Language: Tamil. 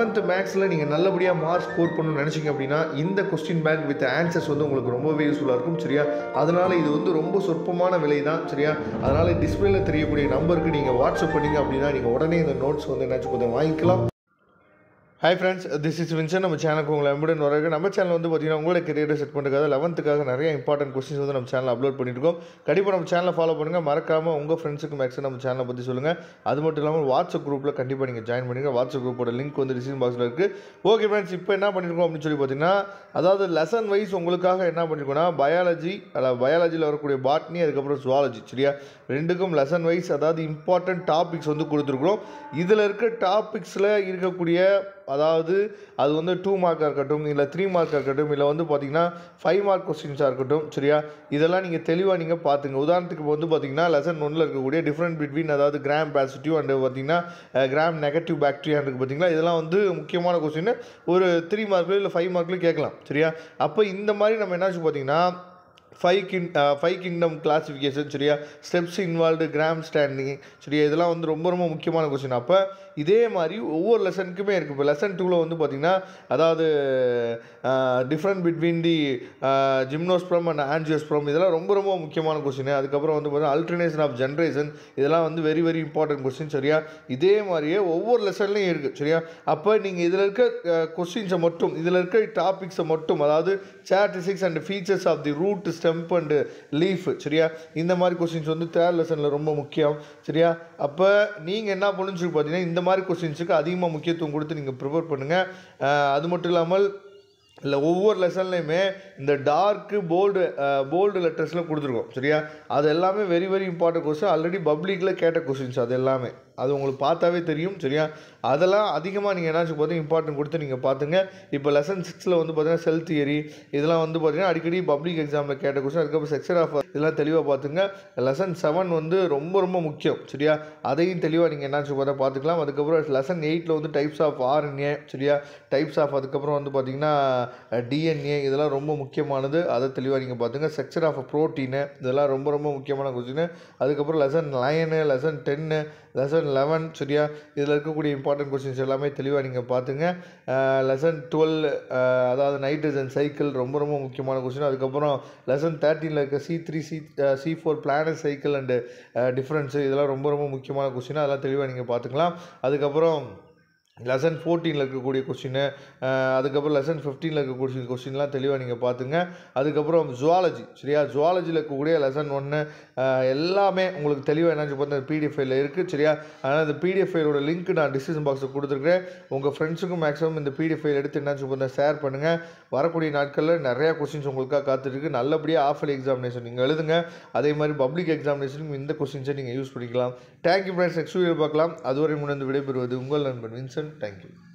11th மேக்ஸில் நீங்கள் நல்லபடியாக மார்க் ஸ்கோர் பண்ணணும்னு நினச்சிங்க அப்படின்னா இந்த கொஸ்டின் பேங்க் வித் ஆன்சர்ஸ் வந்து உங்களுக்கு ரொம்பவே யூஸ்ஃபுல்லாக இருக்கும். சரியா, அதனால் இது வந்து ரொம்ப சொற்பமான விலை தான். சரியா, அதனால் டிஸ்பிளேல தெரியக்கூடிய நம்பருக்கு நீங்கள் வாட்ஸ்அப் பண்ணிங்க அப்படின்னா நீங்கள் உடனே இந்த நோட்ஸ் வந்து என்னாச்சும் கொஞ்சம் வாங்கிக்கலாம். Hi friends, this is Vinson. நம்ம சேனலுக்கு உங்களை எம்புடன் வரக்கு நம்ம சேனல் வந்து பார்த்தீங்கன்னா உங்களை கெரியரை செட் பண்ணுறதுக்காக 11th நிறைய இம்பார்ட்டன்ட் கொஸ்டின்ஸ் வந்து நம்ம சேனல் அப்லோட் பண்ணியிருக்கோம். கண்டிப்பாக நம்ம சேனலை ஃபாலோ பண்ணுங்கள். மறக்காமல் உங்கள் ஃப்ரெண்ட்ஸுக்கு மேக்ஸிமம் நம்ம சேனலை பற்றி சொல்லுங்கள். அது மட்டும் இல்லாமல் வாட்ஸ்அப் குரூப்பில் கண்டிப்பாக நீங்கள் ஜாயின் பண்ணுங்கள். வாட்ஸ்அப் குரூப்போட லிங்க் வந்து டிஸ்கிரிப்ஷன் பாக்ஸில் இருக்குது. ஓகே ஃப்ரெண்ட்ஸ், இப்போ என்ன பண்ணியிருக்கோம் அப்படின்னு சொல்லி பார்த்தீங்கன்னா, அதாவது லெசன் வைஸ் உங்களுக்காக என்ன பண்ணியிருக்கோம்னா பயாலஜியில் வரக்கூடிய பாட்னி, அதுக்கப்புறம் ஜுவாலஜி. சரியா, ரெண்டுக்கும் லெசன் வைஸ் அதாவது இம்பார்ட்டன்ட் டாபிக்ஸ் வந்து கொடுத்துருக்குறோம். இதில் இருக்க டாபிக்ஸில் இருக்கக்கூடிய அதாவது அது வந்து 2 மார்க்காக இருக்கட்டும், இல்லை 3 மார்க்காக இருக்கட்டும், இல்லை வந்து பார்த்தீங்கன்னா 5 மார்க் கொஸ்டின்ஸாக இருக்கட்டும். சரியா, இதெல்லாம் நீங்கள் தெளிவாக நீங்கள் பார்த்துங்க. உதாரணத்துக்கு இப்போ வந்து பார்த்தீங்கன்னா லெசன் 1ல் இருக்கக்கூடிய டிஃப்ரெண்ட் பிட்வீன் அதாவது கிராம் பாசிட்டிவ் அண்ட் பார்த்தீங்கன்னா கிராம் நெகட்டிவ் பாக்டீரியா இருக்குது பார்த்தீங்களா, இதெல்லாம் வந்து முக்கியமான கொஸ்டின். ஒரு 3 மார்க்லையும் இல்லை 5 மார்க்லையும் கேட்கலாம். சரியா, அப்போ இந்த மாதிரி நம்ம என்னாச்சு பார்த்தீங்கன்னா 5 கிங்டம் கிளாசிஃபிகேஷன், சரியா, ஸ்டெப்ஸ் இன்வால்வ்டு, கிராம் ஸ்டாண்டிங், சரியா, இதெல்லாம் வந்து ரொம்ப ரொம்ப முக்கியமான கொஸ்டின். அப்போ இதே மாதிரி ஒவ்வொரு லெசனுக்குமே இருக்குது. இப்போ லெசன் 2ல் வந்து பார்த்திங்கன்னா அதாவது டிஃப்ரெண்ட் பிட்வீன் தி ஜிம்னோஸ்ப்ரம் அண்ட் ஆஞ்சியோஸ்ப்ரம், இதெல்லாம் ரொம்ப ரொம்ப முக்கியமான கொஸ்டின். அதுக்கப்புறம் வந்து பார்த்தீங்கன்னா அல்டர்னேஷன் ஆஃப் ஜென்ரேஷன், இதெல்லாம் வந்து வெரி வெரி இம்பார்ட்டன்ட் கொஸ்டின். சரியா, இதே மாதிரியே ஒவ்வொரு லெசன்லையும் இருக்குது. சரியா, அப்போ நீங்கள் இதில் இருக்க கொஸ்டின்ஸை மட்டும், இதில் இருக்க டாபிக்ஸை மட்டும், அதாவது characteristics and features of the root, stem and leaf, சரியா, இந்த மாதிரி கொஸ்டின்ஸ் வந்து 3rd லெசனில் ரொம்ப முக்கியம். சரியா, அப்போ நீங்கள் என்ன பண்ணுன்னு சொல்லி பார்த்தீங்கன்னா இந்த மாதிரி கொஸ்டின்ஸுக்கு அதிகமாக முக்கியத்துவம் கொடுத்து நீங்கள் ப்ரிப்பேர் பண்ணுங்கள். அது மட்டும் இல்லாமல் இல்லை ஒவ்வொரு லெசன்லையுமே இந்த டார்க்கு போல்டு லெட்டர்ஸில் கொடுத்துருக்கோம். சரியா, அது எல்லாமே very very important question. Already பப்ளிக்கில் கேட்ட கொஸ்டின்ஸ் அது எல்லாமே, அது உங்களுக்கு பார்த்தாவே தெரியும். சரியா, அதெல்லாம் அதிகமாக நீங்கள் என்னாச்சு பார்த்தீங்கன்னா இம்பார்ட்டன்ட் கொடுத்து நீங்கள் பார்த்துங்க. இப்போ லெசன் 6ல் வந்து பார்த்தீங்கன்னா செல் தியரி, இதெல்லாம் வந்து பார்த்தீங்கன்னா அடிக்கடி பப்ளிக் எக்ஸாமில் கேட்ட கொஸ்டின். அதுக்கப்புறம் செக்ஷன் ஆஃப் இதெல்லாம் தெளிவாக பார்த்துங்க. லெசன் 7 வந்து ரொம்ப ரொம்ப முக்கியம். சரியா, அதையும் தெளிவாக நீங்கள் என்னாச்சு பார்த்தா பார்த்துக்கலாம். அதுக்கப்புறம் லெசன் 8ல் வந்து டைப்ஸ் ஆஃப் RNA, சரியா, டைப்ஸ் ஆஃப், அதுக்கப்புறம் வந்து பார்த்தீங்கன்னா DNA, இதெல்லாம் ரொம்ப முக்கியமானது. அதை தெளிவாக நீங்கள் பார்த்துங்க. செக்ஷன் ஆஃப் ப்ரோட்டீனு, இதெல்லாம் ரொம்ப ரொம்ப முக்கியமான கொஸ்டின். அதுக்கப்புறம் லெசன் 9, லெசன் 10, லெசன் 11, சரியா, இதில் இருக்கக்கூடிய இம்பார்ட்டன்ட் கொஸ்டின்ஸ் எல்லாமே தெளிவாக நீங்கள் பார்த்துங்க. லெசன் 12 அதாவது நைட்ரஜன் சைக்கிள், ரொம்ப ரொம்ப முக்கியமான கொஸ்டின். அதுக்கப்புறம் லெசன் 13ல் இருக்க C3 C4 planet cycle and difference, இதெல்லாம் ரொம்ப ரொம்ப முக்கியமான கொஸ்டின். அதெல்லாம் தெளிவாக நீங்கள் பார்த்துக்கலாம். அதுக்கப்புறம் லெசன் 14ல் இருக்கக்கூடிய கொஸ்டின், அதுக்கப்புறம் லெசன் 15ல் இருக்கக்கூடிய கொஸ்டின்லாம் தெளிவாக நீங்கள் பார்த்துங்க. அதுக்கப்புறம் ஜுவாலஜி, சரியா, ஜுவாலஜியில் இருக்கக்கூடிய லெசன் 1 எல்லாமே உங்களுக்கு தெளிவாக என்னாச்சு பார்த்தா PDF ஃபைலில் இருக்குது. சரியா, அதனால் இந்த PDF ஃபைலோட லிங்க் நான் டிஸ்கிரிப்ஷன் பாக்ஸில் கொடுத்துருக்கேன். உங்கள் ஃப்ரெண்ட்ஸுக்கும் மேக்ஸிமம் இந்த PDF ஃபைல் எடுத்து என்னாச்சு பார்த்தா ஷேர் பண்ணுங்கள். வரக்கூடிய நாட்களில் நிறையா கொஸ்டின்ஸ் உங்களுக்காக காத்துருக்கு. நல்லபடியாக ஆஃபர் எக்ஸாமினேஷன் நீங்கள் எழுதுங்க. அதே மாதிரி பப்ளிக் எக்ஸாமினேஷனுக்கும் இந்த கொஸ்டின்ஸை நீங்கள் யூஸ் பண்ணிக்கலாம். தேங்க்யூ ஃப்ரெண்ட்ஸ், நெக்ஸ்ட் வீடியோ பார்க்கலாம். அதுவரை முன்னே விடைபெறுவது உங்கள் நண்பன் வின்சன். Thank you.